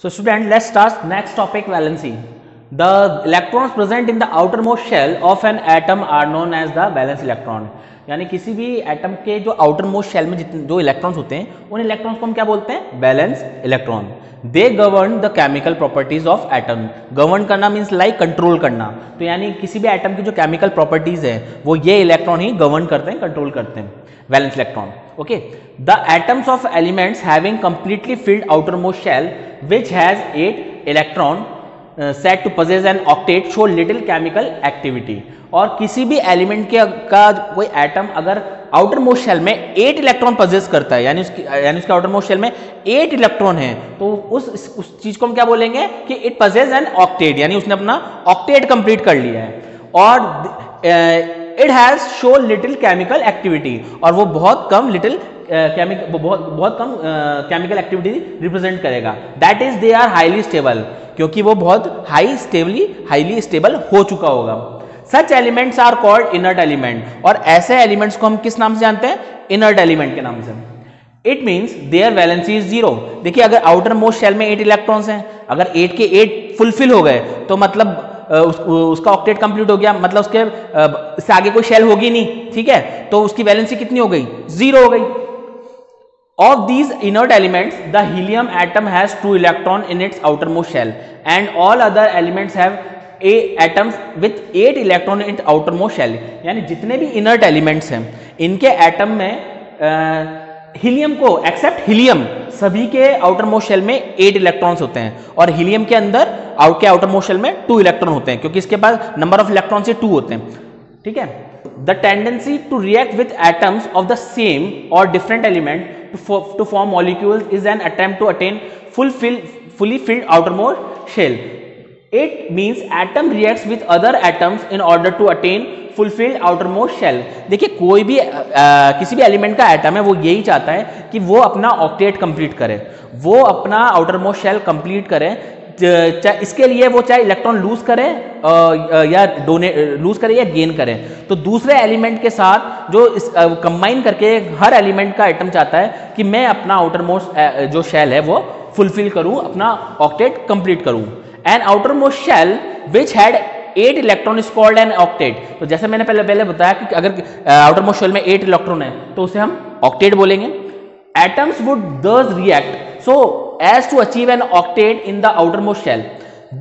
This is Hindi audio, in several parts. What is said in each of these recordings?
So student, let's start next topic, valency. The electrons present in the outermost shell of an atom are known as the valence electron. यानी किसी भी एटम के जो आउटर मोस्ट शेल में जितने जो इलेक्ट्रॉन्स होते हैं उन इलेक्ट्रॉन्स को हम क्या बोलते हैं? Valence electron. They govern the chemical properties of atom. Govern करना मीन्स लाइक कंट्रोल करना. तो यानी किसी भी एटम की जो केमिकल प्रॉपर्टीज है वो ये इलेक्ट्रॉन ही गवर्न करते हैं, कंट्रोल करते हैं. Valence electron. Okay. The atoms of elements having completely filled outermost shell which has 8 electron said to possess an octet show little chemical activity. और किसी भी एलिमेंट के का कोई एटम अगर आउटर मोस्ट शेल में 8 इलेक्ट्रॉन पोजेस करता है यानी उसके आउटर मोस्ट शेल में 8 इलेक्ट्रॉन है तो उस चीज को हम क्या बोलेंगे कि इट पोजेस एन ऑक्टेट, यानी उसने अपना ऑक्टेट कंप्लीट कर लिया है. और it has show little chemical activity, और वो बहुत कम लिटिल बहुत कम केमिकल एक्टिविटी रिप्रेजेंट करेगा. That is they are highly stable, क्योंकि वो बहुत हाईली स्टेबल हो चुका होगा. Such elements are called inert element, और ऐसे एलिमेंट्स को हम किस नाम से जानते हैं? इनर्ट एलिमेंट के नाम से. It means their valency is 0. देखिए, अगर आउटर मोस्ट शेल में 8 इलेक्ट्रॉन्स हैं, अगर 8 के 8 फुलफिल हो गए तो मतलब उसका ऑक्टेट कंप्लीट हो गया, मतलब इससे आगे कोई शेल होगी नहीं. ठीक है, तो उसकी वैलेंसी कितनी हो गई? 0 हो गई. Of these inert elements, the helium atom has 2 electrons in its outermost shell, and all other elements have atoms with 8 electrons in its outermost shell. यानी जितने भी inert elements हैं इनके एटम में हीलियम को एक्सेप्ट हीलियम सभी के आउटरमोस्ट शेल में 8 इलेक्ट्रॉन्स होते हैं, और हीलियम के अंदर आउटरमोस्ट शेल में 2 इलेक्ट्रॉन होते हैं, क्योंकि इसके पास नंबर ऑफ इलेक्ट्रॉन से 2 होते हैं. ठीक है. The tendency to react with atoms of the same or different element to form molecules is an attempt to attain fully filled outermost shell. It means atom reacts with other atoms in order to attain fulfilled outermost shell. देखिए, कोई भी किसी भी एलिमेंट का एटम है वो यही चाहता है कि वो अपना ऑक्टेट कंप्लीट करे, वो अपना आउटरमोस्ट शेल कंप्लीट करे. इसके लिए वो चाहे इलेक्ट्रॉन लूज करे या लूज करे या गेन करे, तो दूसरे एलिमेंट के साथ जो कंबाइन करके हर एलिमेंट का एटम चाहता है कि मैं अपना आउटरमोस्ट जो शेल है वो फुलफिल करूं, अपना ऑक्टेट कंप्लीट करूं. An outermost shell which had 8 electron is called an octet. तो जैसे मैंने पहले बताया कि अगर आउटरमोस्ट शेल में 8 इलेक्ट्रॉन है तो उसे हम ऑक्टेट बोलेंगे. एटम्स वुड दस react so as to achieve an octet in the outermost shell.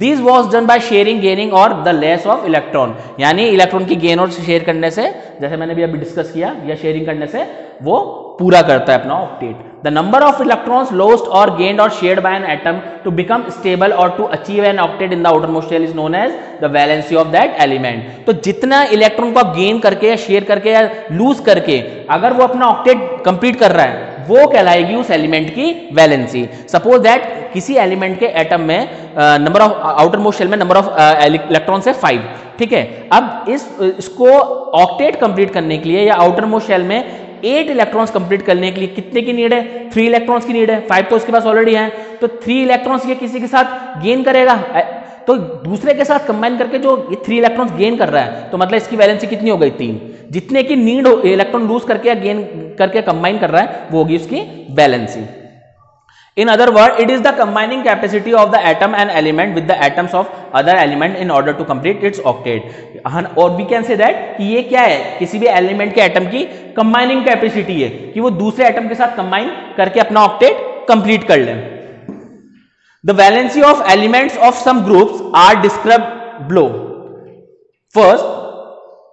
This was done by sharing, gaining or the loss of electron. यानी इलेक्ट्रॉन की गेन और शेयर करने से, जैसे मैंने भी अभी डिस्कस किया, या शेयरिंग करने से वो पूरा करता है अपना octet. The number of electrons lost or gained or shared by an atom to become stable or to achieve an octet in the outermost shell is known as the valency of that element. तो जितना इलेक्ट्रॉन को आप गेन करके या शेयर करके या लूज करके अगर वो अपना ऑक्टेट कंप्लीट कर रहा है वो कहलाएगी उस एलिमेंट की वैलेंसी. सपोज दैट किसी एलिमेंट के एटम में नंबर ऑफ आउटरमोस्ट शेल में नंबर ऑफ इलेक्ट्रॉन्स है 5. ठीक है. अब इसको ऑक्टेट कंप्लीट करने के लिए या आउटरमोस्ट शेल में 8 इलेक्ट्रॉन्स कंप्लीट करने के लिए कितने की नीड है? 3 इलेक्ट्रॉन्स की नीड है. 5 तो उसके पास ऑलरेडी है, तो 3 इलेक्ट्रॉन्स ये किसी के साथ गेन करेगा, तो दूसरे के साथ कंबाइन करके जो ये 3 इलेक्ट्रॉन्स गेन कर रहा है, तो मतलब इसकी वैलेंसी कितनी हो गई? 3. जितने की नीड इलेक्ट्रॉन लूज करके या गेन करके कंबाइन कर रहा है वो होगी उसकी valency. In other words, it is the combining capacity of the atom and element with the atoms of other element in order to complete its octet. और we can say that कि ये क्या है? किसी भी एलिमेंट के एटम की कंबाइनिंग कैपेसिटी है कि वो दूसरे एटम के साथ कंबाइन करके अपना ऑक्टेट कंप्लीट कर ले. The valency of elements of some groups are described below. First,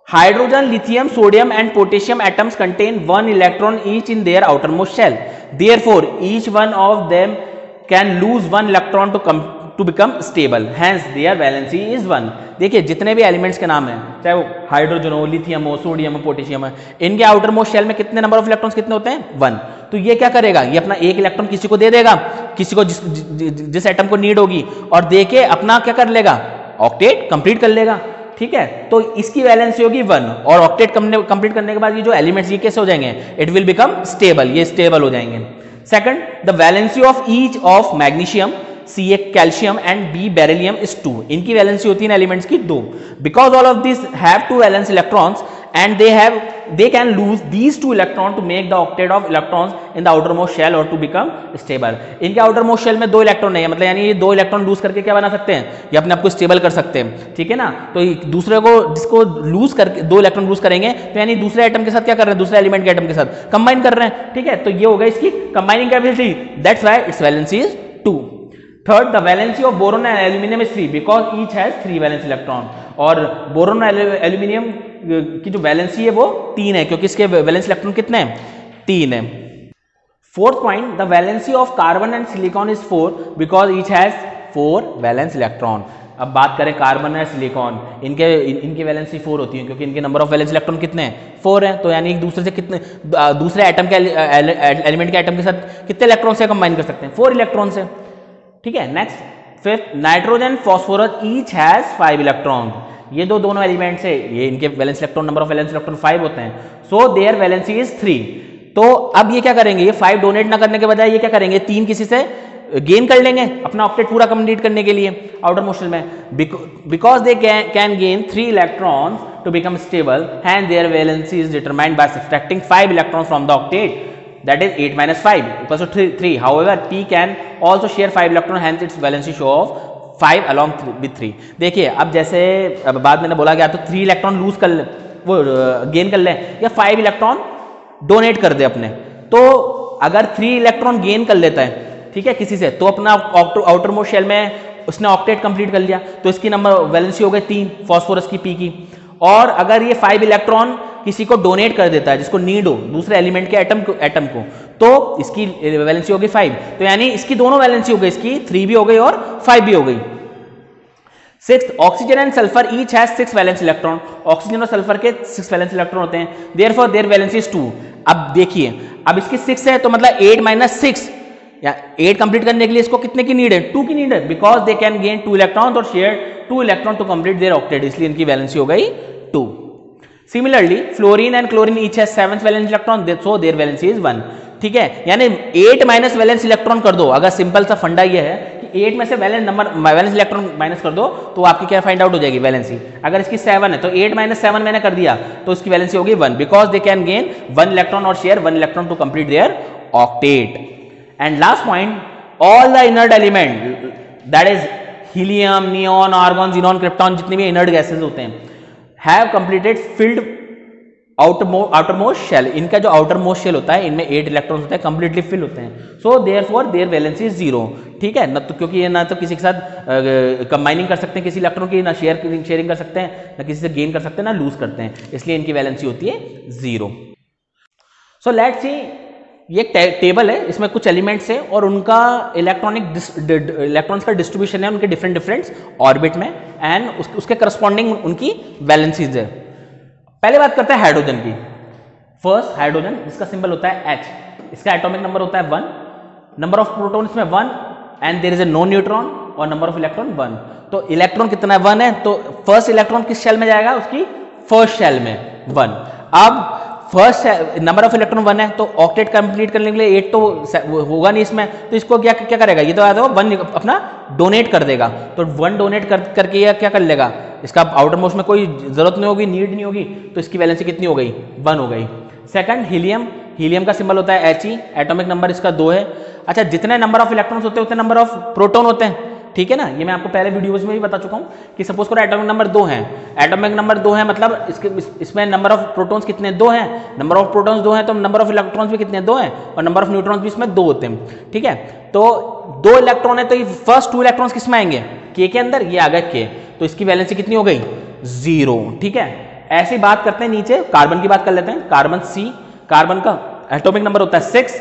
hydrogen, lithium, sodium and potassium atoms contain 1 electron each in their outermost shell. Therefore, each one of them can lose 1 electron to become stable. Hence, their valency is 1. देखिए, जितने भी एलिमेंट्स के नाम हैं, चाहे वो हाइड्रोजन हो, लिथियम हो, सोडियम हो, पोटेशियम है, इनके आउटरमोस्ट शेल में कितने नंबर ऑफ इलेक्ट्रॉन्स कितने होते हैं? 1. तो ये क्या करेगा? ये अपना 1 इलेक्ट्रॉन किसी को दे देगा, किसी को जिस एटम को नीड होगी, और दे के अपना क्या कर लेगा? ऑक्टेट कंप्लीट कर लेगा. ठीक है. तो इसकी वैलेंसी होगी 1, और ऑक्टेट कंप्लीट करने के बाद ये जो एलिमेंट्स ये कैसे हो जाएंगे? इट विल बिकम स्टेबल, ये स्टेबल हो जाएंगे. Second, the valency of each of magnesium, Ca calcium and B beryllium is 2. इनकी वैलेंसी होती है एलिमेंट्स की 2. Because all of this have 2 valence electrons and they can lose these two electrons to make the octet of electrons in the outermost shell or to become stable. इनके outermost shell में दो इलेक्ट्रॉन नहीं है, मतलब यानी ये दो इलेक्ट्रॉन लूज करके क्या बना सकते हैं, ये अपने आप को स्टेबल कर सकते हैं, ठीक है ना। तो दूसरे को जिसको लूज करके दो इलेक्ट्रॉन लूज करेंगे तो यानी दूसरे एटम के साथ क्या कर रहे हैं, दूसरे एलिमेंट के एटम के साथ कंबाइन कर रहे हैं, ठीक है। तो ये होगा इसकी combining capacity, that's why it's valency is 2. Third, the valency of boron and aluminium is 3 because each has 3 valence electron. और बोरोन और एल्यूमिनियम की जो वैलेंसी है वो 3 है, क्योंकि इसके वैलेंस इलेक्ट्रॉन कितने हैं, 3 है. Fourth point, the valency of carbon and silicon is 4 because each has 4 valence electron. अब बात करें कार्बन और सिलिकॉन, इनकी वैलेंसी 4 होती है क्योंकि इनके नंबर ऑफ वैलेंस इलेक्ट्रॉन कितने हैं, 4 हैं. तो यानी एक दूसरे से कितने, दूसरे एटम के एलिमेंट के एटम के साथ कितने इलेक्ट्रॉन से कंबाइन कर सकते हैं, 4 इलेक्ट्रॉन से, ठीक है. Next, fifth, nitrogen phosphorus each has 5 electron. ये दोनों एलिमेंट्स है, ये इनके valence electron, number of valence electron 5 होते हैं. So their valency is 3. तो अब ये क्या करेंगे, ये 5 डोनेट ना करने के बजाय ये क्या करेंगे, 3 किसी से गेन कर लेंगे अपना ऑक्टेट पूरा कंप्लीट करने के लिए आउटर मोस्ट शेल में. Because they can gain 3 electrons to become stable and their valency is determined by subtracting 5 electrons from the octet, that is 8 minus 5 equals to 3. However, T can also share 5 electron, hence its valency show of 5 along with 3. देखिए अब जैसे अब बाद मैंने बोला गया तो 3 इलेक्ट्रॉन लूज कर ले, वो गेन कर ले, या 5 इलेक्ट्रॉन डोनेट कर दे अपने. तो अगर 3 इलेक्ट्रॉन गेन कर लेता है, ठीक है, किसी से, तो अपना आउटर मोस्ट शेल में उसने ऑक्टेट कंप्लीट कर लिया, तो इसकी नंबर वैलेंसी हो गई 3 फॉस्फोरस की पी की. और अगर ये 5 इलेक्ट्रॉन किसी को डोनेट कर देता है जिसको नीड हो, दूसरे एलिमेंट के एटम को, तो इसकी वैलेंसी होगी 5. तो यानी इसकी दोनों वैलेंसी हो गई, इसकी 3 भी हो गई और 5 भी हो गई. Sixth, oxygen and sulphur each has 6 valence electron. Oxygen और सल्फर के 6 वैलेंस इलेक्ट्रॉन होते हैं, देयरफॉर देयर वैलेंसी इज 2. अब देखिए, अब इसकी 6 है तो मतलब 8 minus 6, या 8 कंप्लीट करने के लिए इसको कितने की नीड है, 2 की नीड है, because they can gain 2 electron और share 2 electron to complete their octet, इसलिए इनकी वैलेंसी हो गई 2. Similarly, fluorine and chlorine each has 7 valence electron, so their valency is 1. ठीक है, यानी 8 माइनस वैलेंस इलेक्ट्रॉन कर दो. अगर सिंपल सा फंडा ये है कि 8 में से वैलेंस इलेक्ट्रॉन माइनस कर दो तो आपकी क्या फाइंड आउट हो जाएगी वैलेंसी. अगर इसकी 7 है तो 8 minus 7 मैंने कर दिया तो इसकी वैलेंसी होगी 1, because they can gain 1 electron और share 1 electron to complete their octet. And last point, all the inert element, that is helium, neon, argon, xenon, krypton, जितने भी इनर्ट गैसेज होते हैं, have completed filled outermost shell. इनका जो आउटरमोस्ट शेल होता है, इनमें 8 इलेक्ट्रॉन्स होते हैं, कंप्लीटली फिल होते हैं. So therefore their valency is 0. ठीक है ना, तो क्योंकि ये ना तो किसी के साथ कंबाइनिंग कर सकते हैं किसी इलेक्ट्रॉन की, ना शेयरिंग कर सकते हैं, ना किसी से गेन कर सकते हैं, ना लूज करते हैं, इसलिए इनकी वैलेंसी होती है 0. सो लेट्स सी, ये एक टेबल है, इसमें कुछ एलिमेंट्स है और उनका इलेक्ट्रॉन्स का डिस्ट्रीब्यूशन है उनके डिफरेंट ऑर्बिट में, एंड उसके करस्पॉन्डिंग उनकी वैलेंसीज है. पहले बात करते हैं हाइड्रोजन की. फर्स्ट, हाइड्रोजन, इसका सिंबल होता है H. इसका एटॉमिक नंबर होता है 1, नंबर ऑफ प्रोटॉन इसमें 1, and there is a no neutron, और नंबर ऑफ इलेक्ट्रॉन 1. तो इलेक्ट्रॉन कितना है, 1 है, तो फर्स्ट इलेक्ट्रॉन किस शेल में जाएगा, उसकी फर्स्ट शेल में 1. अब फर्स्ट नंबर ऑफ इलेक्ट्रॉन 1 है, तो ऑक्टेट कंप्लीट करने के लिए 8 तो होगा नहीं इसमें, तो इसको क्या करेगा, ये तो आया 1 अपना डोनेट कर देगा. तो 1 डोनेट करके ये क्या कर लेगा, इसका आउटर मोस्ट में कोई जरूरत नहीं होगी, नीड नहीं होगी, तो इसकी वैलेंसी कितनी हो गई, 1 हो गई. Second, helium. हीलियम का सिंबल होता है He, एटॉमिक नंबर इसका 2 है. अच्छा, जितने नंबर ऑफ इलेक्ट्रॉन्स होते हैं उतने नंबर ऑफ प्रोटॉन होते हैं, ठीक है ना. ये मैं आपको पहले वीडियोज में भी बता चुका हूँ कि सपोज करो एटॉमिक नंबर 2 है, एटॉमिक नंबर 2 है, मतलब इसमें नंबर ऑफ प्रोटॉन्स कितने, 2 हैं. नंबर ऑफ प्रोटॉन्स 2 हैं तो नंबर ऑफ इलेक्ट्रॉन्स भी कितने, 2 हैं, और नंबर ऑफ न्यूट्रॉन्स भी इसमें 2 होते हैं. ठीक है, तो 2 इलेक्ट्रॉन है, तो ये फर्स्ट 2 इलेक्ट्रॉन्स किस में आएंगे, K के अंदर, ये आ गए K, तो इसकी वैलेंसी कितनी हो गई, 0. ठीक है, ऐसी बात करते हैं नीचे, कार्बन की बात कर लेते हैं. कार्बन C, कार्बन का एटॉमिक नंबर होता है 6,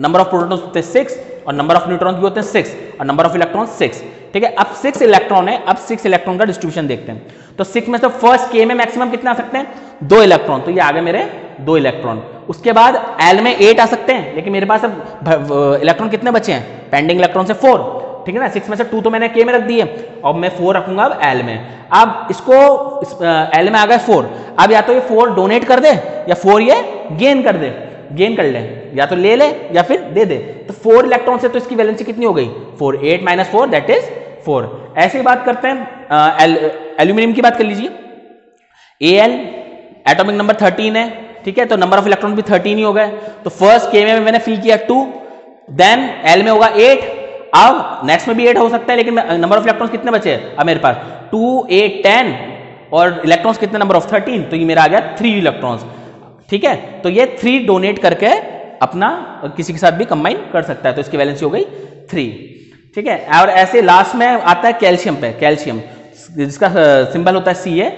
नंबर ऑफ प्रोटॉन्स होते हैं 6, और नंबर ऑफ न्यूट्रॉन्स भी होते हैं 6, और नंबर ऑफ इलेक्ट्रॉन 6. ठीक है, अब 6 इलेक्ट्रॉन है, अब 6 इलेक्ट्रॉन का डिस्ट्रीब्यूशन देखते हैं. तो 6 में से फर्स्ट K में मैक्सिमम कितना आ सकते हैं, 2 इलेक्ट्रॉन, तो ये आ गए मेरे 2 इलेक्ट्रॉन. उसके बाद L में 8 आ सकते हैं, लेकिन मेरे पास अब इलेक्ट्रॉन कितने बचे हैं, पेंडिंग इलेक्ट्रॉन से 4. ठीक है ना, 6 में से 2 तो मैंने K में रख दिए, और मैं 4 रखूंगा अब L में. अब इसको L में आ गए 4. अब या तो ये 4 डोनेट कर दे, या 4 ये गेन कर ले, या तो ले ले या फिर दे दे. तो 4 इलेक्ट्रॉन से तो इसकी वैलेंसी कितनी हो गई, 4. 8 minus 4 दैट इज 4. ऐसी बात करते हैं एल्यूमिनियम की बात कर लीजिए. Al एटॉमिक नंबर 13 है, ठीक है, तो नंबर ऑफ इलेक्ट्रॉन भी 13 ही हो गए। तो फर्स्ट के में मैंने फिल किया 2, देन एल में होगा 8, अब नेक्स्ट में भी 8 हो सकता है, लेकिन नंबर ऑफ इलेक्ट्रॉन्स कितने बचे अब मेरे पास 2 8 10 और इलेक्ट्रॉन्स कितने नंबर ऑफ 13, तो ये मेरा आ गया 3 इलेक्ट्रॉन्स, ठीक है। तो ये 3 डोनेट करके अपना किसी के साथ भी कंबाइन कर सकता है, तो इसकी वैलेंसी हो गई 3, ठीक है। और ऐसे लास्ट में आता है कैल्शियम पे, कैल्शियम जिसका सिंबल होता है Ca,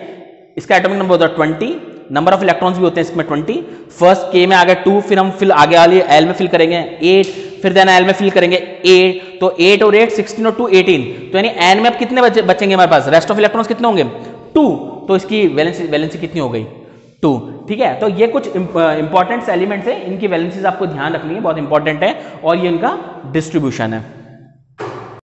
इसका एटॉमिक नंबर होता है 20, नंबर ऑफ इलेक्ट्रॉन्स भी होते हैं इसमें 20। फर्स्ट के में आ गया 2, फिर हम फिल आगे वाली एल में फिल करेंगे 8, फिर देन एल में फिल करेंगे 8, तो 8 और 8 16 और 2 18, तो यानी एन में अब कितने बचेंगे हमारे पास, रेस्ट ऑफ इलेक्ट्रॉन्स कितने होंगे 2, तो इसकी वैलेंसी कितनी हो गई 2, ठीक है। तो ये कुछ इंपॉर्टेंट एलिमेंट्स है, इनकी वैलेंसीज आपको ध्यान रखनी है, बहुत इंपॉर्टेंट है, और ये इनका डिस्ट्रीब्यूशन है।